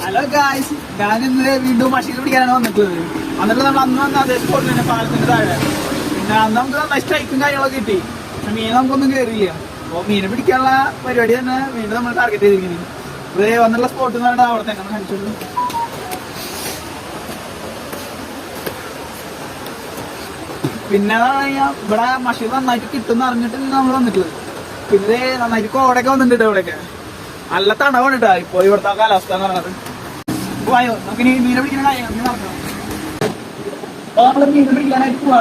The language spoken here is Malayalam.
ഹലോ ഗായ്സ്, ഞാൻ ഇന്ന് വീണ്ടും മഷീൻ പിടിക്കാനാണ് വന്നിട്ടുള്ളത്. വന്നിട്ട് നമ്മൾ അന്ന് വന്ന അതേ സ്പോട്ടിൽ തന്നെ പാലത്തിന്റെ താഴെ. പിന്നെ അന്ന് നമുക്ക് നന്നായി സ്ട്രൈക്കും കാര്യങ്ങളൊക്കെ കിട്ടി. പക്ഷെ മീൻ നമുക്കൊന്നും കയറിയില്ല. അപ്പോൾ മീനെ പിടിക്കാനുള്ള പരിപാടി തന്നെ വീണ്ടും നമ്മൾ ടാർഗറ്റ് ചെയ്തിരിക്കുന്നത്. ഇവിടെ വന്നുള്ള സ്പോട്ട് എന്ന് പറഞ്ഞാൽ അവിടെ തന്നെ കാണിച്ചുള്ളൂ. പിന്നെ ഇവിടെ മഷീൻ നന്നായിട്ട് കിട്ടുമെന്ന് അറിഞ്ഞിട്ട് നമ്മൾ വന്നിട്ടുള്ളത്. പിന്നെ നന്നായിട്ട് കോടൊക്കെ വന്നിട്ടുണ്ട്. ഇവിടെയൊക്കെ നല്ല തണവാണ് കേട്ടോ ഇപ്പൊ ഇവിടുത്തെ കാലാവസ്ഥ എന്ന് പറഞ്ഞത്. പോയോ നമുക്ക് ഇനി മീനെ പിടിക്കുന്ന കാര്യം നടക്കണം. അപ്പൊ നമ്മള് മീനെ പിടിക്കാനായിട്ട് പോവാ.